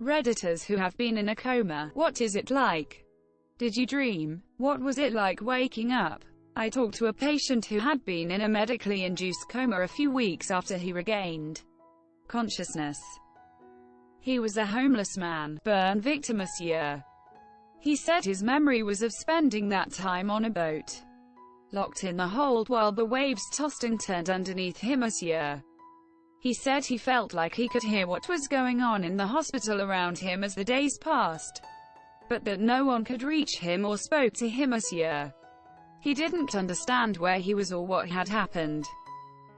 Redditors who have been in a coma. What is it like? Did you dream? What was it like waking up? I talked to a patient who had been in a medically induced coma a few weeks after he regained consciousness. He was a homeless man, burn victim, monsieur. He said his memory was of spending that time on a boat, locked in the hold while the waves tossed and turned underneath him, monsieur. He said he felt like he could hear what was going on in the hospital around him as the days passed, but that no one could reach him or spoke to him, monsieur. He didn't understand where he was or what had happened.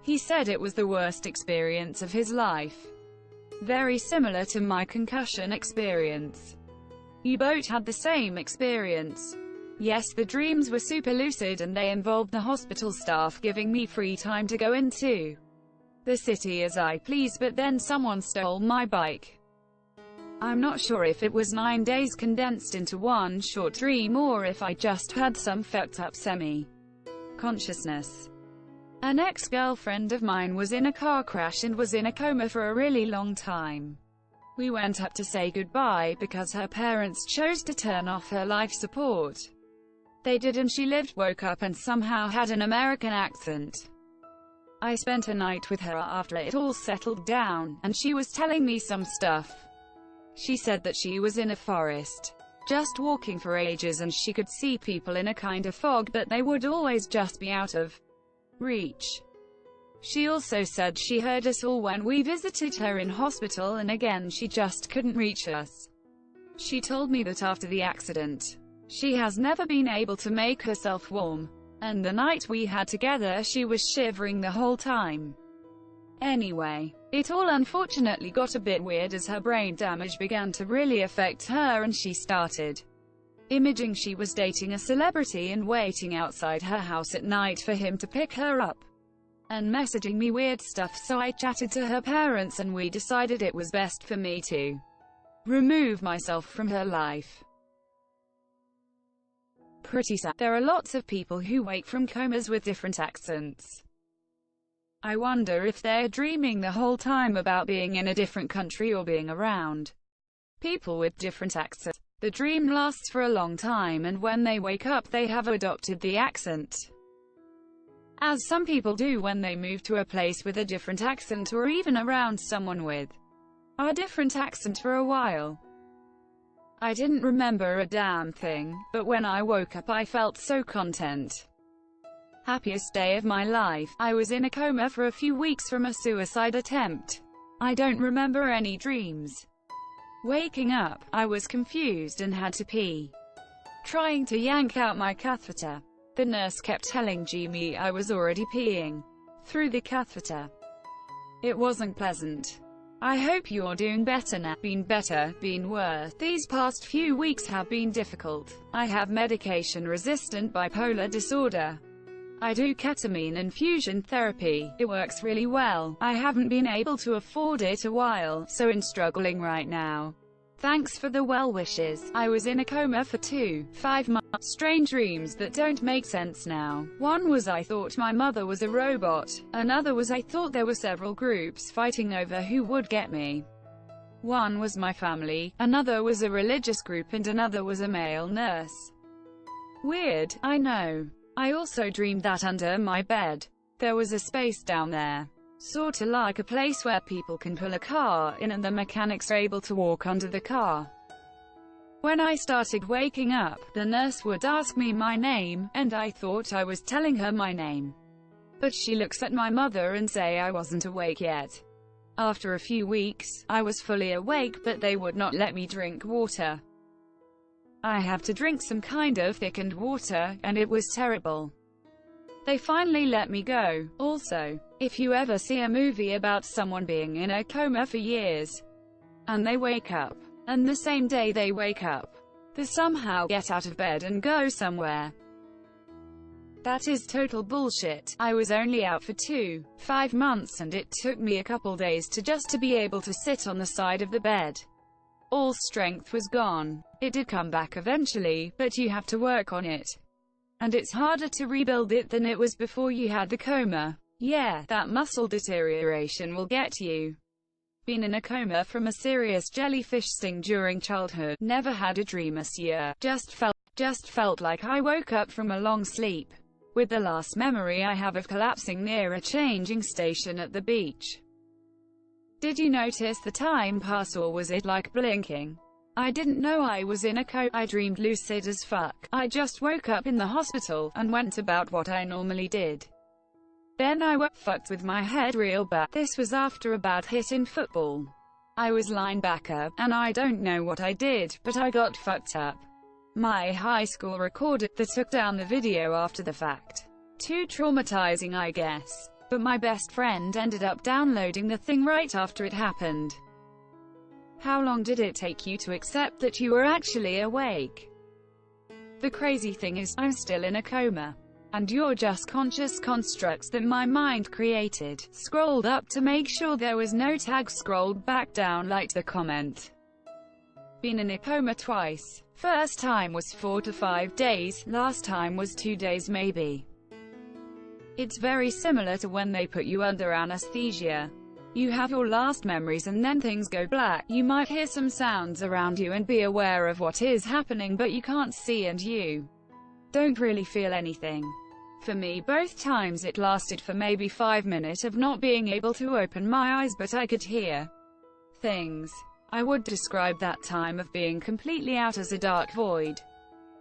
He said it was the worst experience of his life. Very similar to my concussion experience. You both had the same experience. Yes, the dreams were super lucid and they involved the hospital staff giving me free time to go into the city as I please, but then someone stole my bike. I'm not sure if it was 9 days condensed into one short dream or if I just had some fucked up semi-consciousness. An ex-girlfriend of mine was in a car crash and was in a coma for a really long time. We went up to say goodbye because her parents chose to turn off her life support. They did, and she woke up and somehow had an American accent. I spent a night with her after it all settled down, and she was telling me some stuff. She said that she was in a forest, just walking for ages, and she could see people in a kind of fog, but they would always just be out of reach. She also said she heard us all when we visited her in hospital, and again she just couldn't reach us. She told me that after the accident, she has never been able to make herself warm, and the night we had together she was shivering the whole time. Anyway, it all unfortunately got a bit weird as her brain damage began to really affect her and she started imaging she was dating a celebrity and waiting outside her house at night for him to pick her up, and messaging me weird stuff, so I chatted to her parents and we decided it was best for me to remove myself from her life. Pretty sad. There are lots of people who wake from comas with different accents. I wonder if they're dreaming the whole time about being in a different country or being around people with different accents. The dream lasts for a long time, and when they wake up they have adopted the accent, as some people do when they move to a place with a different accent or even around someone with a different accent for a while. I didn't remember a damn thing, but when I woke up I felt so content. Happiest day of my life. I was in a coma for a few weeks from a suicide attempt. I don't remember any dreams. Waking up, I was confused and had to pee. Trying to yank out my catheter. The nurse kept telling Jimmy I was already peeing through the catheter. It wasn't pleasant. I hope you're doing better now. Been better, been worse. These past few weeks have been difficult. I have medication-resistant bipolar disorder. I do ketamine infusion therapy. It works really well. I haven't been able to afford it a while, so I'm struggling right now. Thanks for the well wishes. I was in a coma for 5 months. Strange dreams that don't make sense now. One was I thought my mother was a robot. Another was I thought there were several groups fighting over who would get me. One was my family, another was a religious group, and another was a male nurse. Weird, I know. I also dreamed that under my bed, there was a space down there. Sorta like a place where people can pull a car in and the mechanics are able to walk under the car. When I started waking up, the nurse would ask me my name, and I thought I was telling her my name. But she looks at my mother and say I wasn't awake yet. After a few weeks, I was fully awake, but they would not let me drink water. I have to drink some kind of thickened water, and it was terrible. They finally let me go. Also, if you ever see a movie about someone being in a coma for years, and they wake up, and the same day they wake up, they somehow get out of bed and go somewhere. That is total bullshit. I was only out for 5 months and it took me a couple days to be able to sit on the side of the bed. All strength was gone. It did come back eventually, but you have to work on it. And it's harder to rebuild it than it was before you had the coma. Yeah, that muscle deterioration will get you. Been in a coma from a serious jellyfish sting during childhood. Never had a dream this year. Just felt like I woke up from a long sleep. With the last memory I have of collapsing near a changing station at the beach. Did you notice the time pass, or was it like blinking? I didn't know I was in a coma. I dreamed lucid as fuck. I just woke up in the hospital, and went about what I normally did. Then I was fucked with my head real bad. This was after a bad hit in football. I was linebacker, and I don't know what I did, but I got fucked up. My high school recorded that, took down the video after the fact. Too traumatizing, I guess. But my best friend ended up downloading the thing right after it happened. How long did it take you to accept that you were actually awake? The crazy thing is, I'm still in a coma. And you're just conscious constructs that my mind created. Scrolled up to make sure there was no tag, scrolled back down, liked the comment. Been in a coma twice. First time was 4 to 5 days, last time was 2 days maybe. It's very similar to when they put you under anesthesia. You have your last memories and then things go black. You might hear some sounds around you and be aware of what is happening, but you can't see and you don't really feel anything. For me, both times it lasted for maybe 5 minutes of not being able to open my eyes, but I could hear things. I would describe that time of being completely out as a dark void.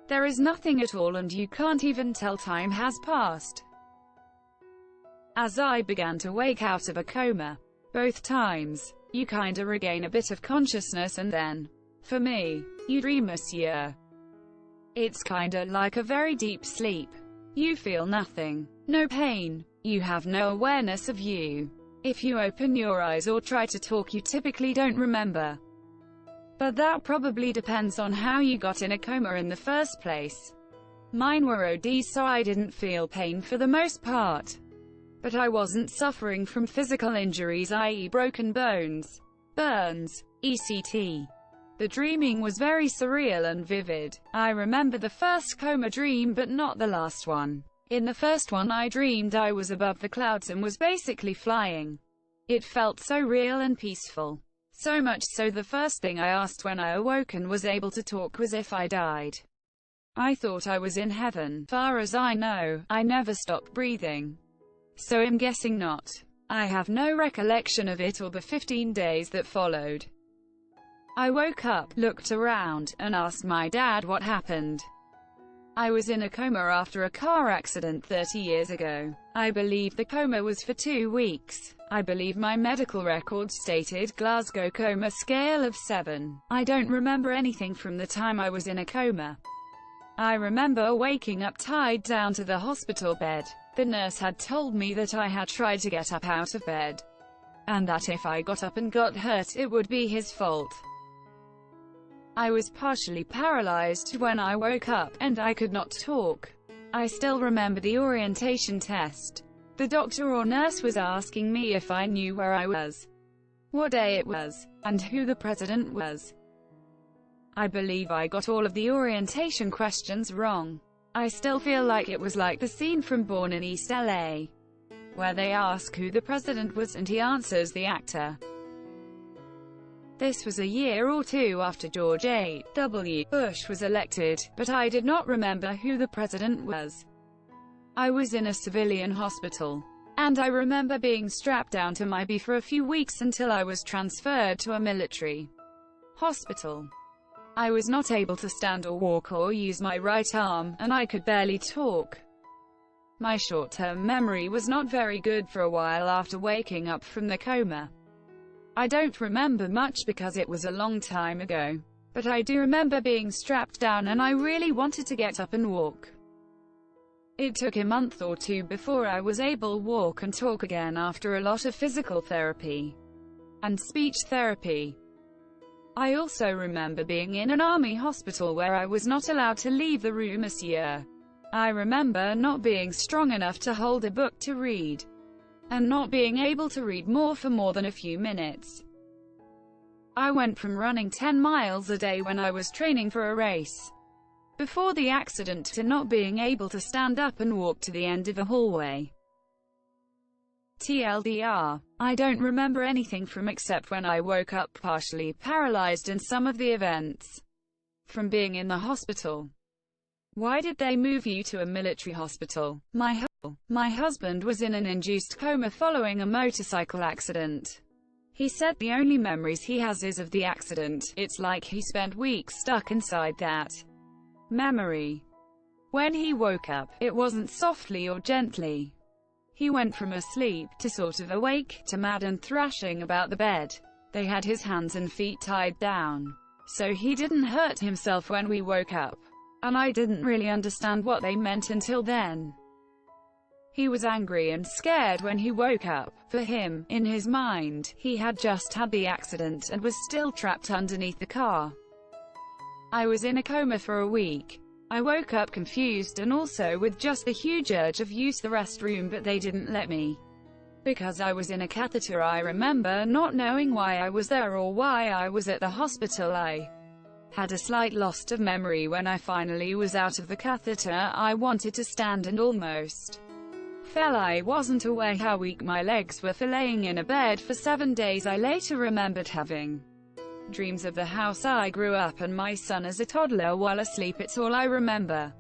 There is nothing at all and you can't even tell time has passed. As I began to wake out of a coma, both times, you kinda regain a bit of consciousness and then, for me, you dream, monsieur. It's kinda like a very deep sleep. You feel nothing. No pain. You have no awareness of you. If you open your eyes or try to talk, you typically don't remember. But that probably depends on how you got in a coma in the first place. Mine were OD, so I didn't feel pain for the most part. But I wasn't suffering from physical injuries, i.e. broken bones, burns, etc. The dreaming was very surreal and vivid. I remember the first coma dream but not the last one. In the first one I dreamed I was above the clouds and was basically flying. It felt so real and peaceful. So much so the first thing I asked when I awoke and was able to talk was if I died. I thought I was in heaven. Far as I know, I never stopped breathing. So I'm guessing not. I have no recollection of it or the 15 days that followed. I woke up, looked around, and asked my dad what happened. I was in a coma after a car accident 30 years ago. I believe the coma was for 2 weeks. I believe my medical records stated Glasgow coma scale of 7. I don't remember anything from the time I was in a coma. I remember waking up tied down to the hospital bed. The nurse had told me that I had tried to get up out of bed, and that if I got up and got hurt, it would be his fault. I was partially paralyzed when I woke up, and I could not talk. I still remember the orientation test. The doctor or nurse was asking me if I knew where I was, what day it was, and who the president was. I believe I got all of the orientation questions wrong. I still feel like it was like the scene from Born in East LA, where they ask who the president was and he answers the actor. This was a year or two after George H.W. Bush was elected, but I did not remember who the president was. I was in a civilian hospital, and I remember being strapped down to my bed for a few weeks until I was transferred to a military hospital. I was not able to stand or walk or use my right arm, and I could barely talk. My short-term memory was not very good for a while after waking up from the coma. I don't remember much because it was a long time ago. But I do remember being strapped down and I really wanted to get up and walk. It took a month or 2 before I was able to walk and talk again after a lot of physical therapy and speech therapy. I also remember being in an army hospital where I was not allowed to leave the room this year. I remember not being strong enough to hold a book to read, and not being able to read for more than a few minutes. I went from running 10 miles a day when I was training for a race before the accident to not being able to stand up and walk to the end of a hallway. TLDR. I don't remember anything from except when I woke up partially paralyzed and some of the events from being in the hospital. Why did they move you to a military hospital? My husband was in an induced coma following a motorcycle accident. He said the only memories he has is of the accident. It's like he spent weeks stuck inside that memory. When he woke up, it wasn't softly or gently. He went from asleep to sort of awake, to mad and thrashing about the bed. They had his hands and feet tied down, so he didn't hurt himself when we woke up. And I didn't really understand what they meant until then. He was angry and scared when he woke up. For him, in his mind, he had just had the accident and was still trapped underneath the car. I was in a coma for a week. I woke up confused and also with just the huge urge of use the restroom, but they didn't let me. Because I was in a catheter. I remember not knowing why I was there or why I was at the hospital. I had a slight loss of memory when I finally was out of the catheter. I wanted to stand and almost fell. I wasn't aware how weak my legs were for laying in a bed for 7 days. I later remembered having dreams of the house I grew up and my son as a toddler while asleep. It's all I remember.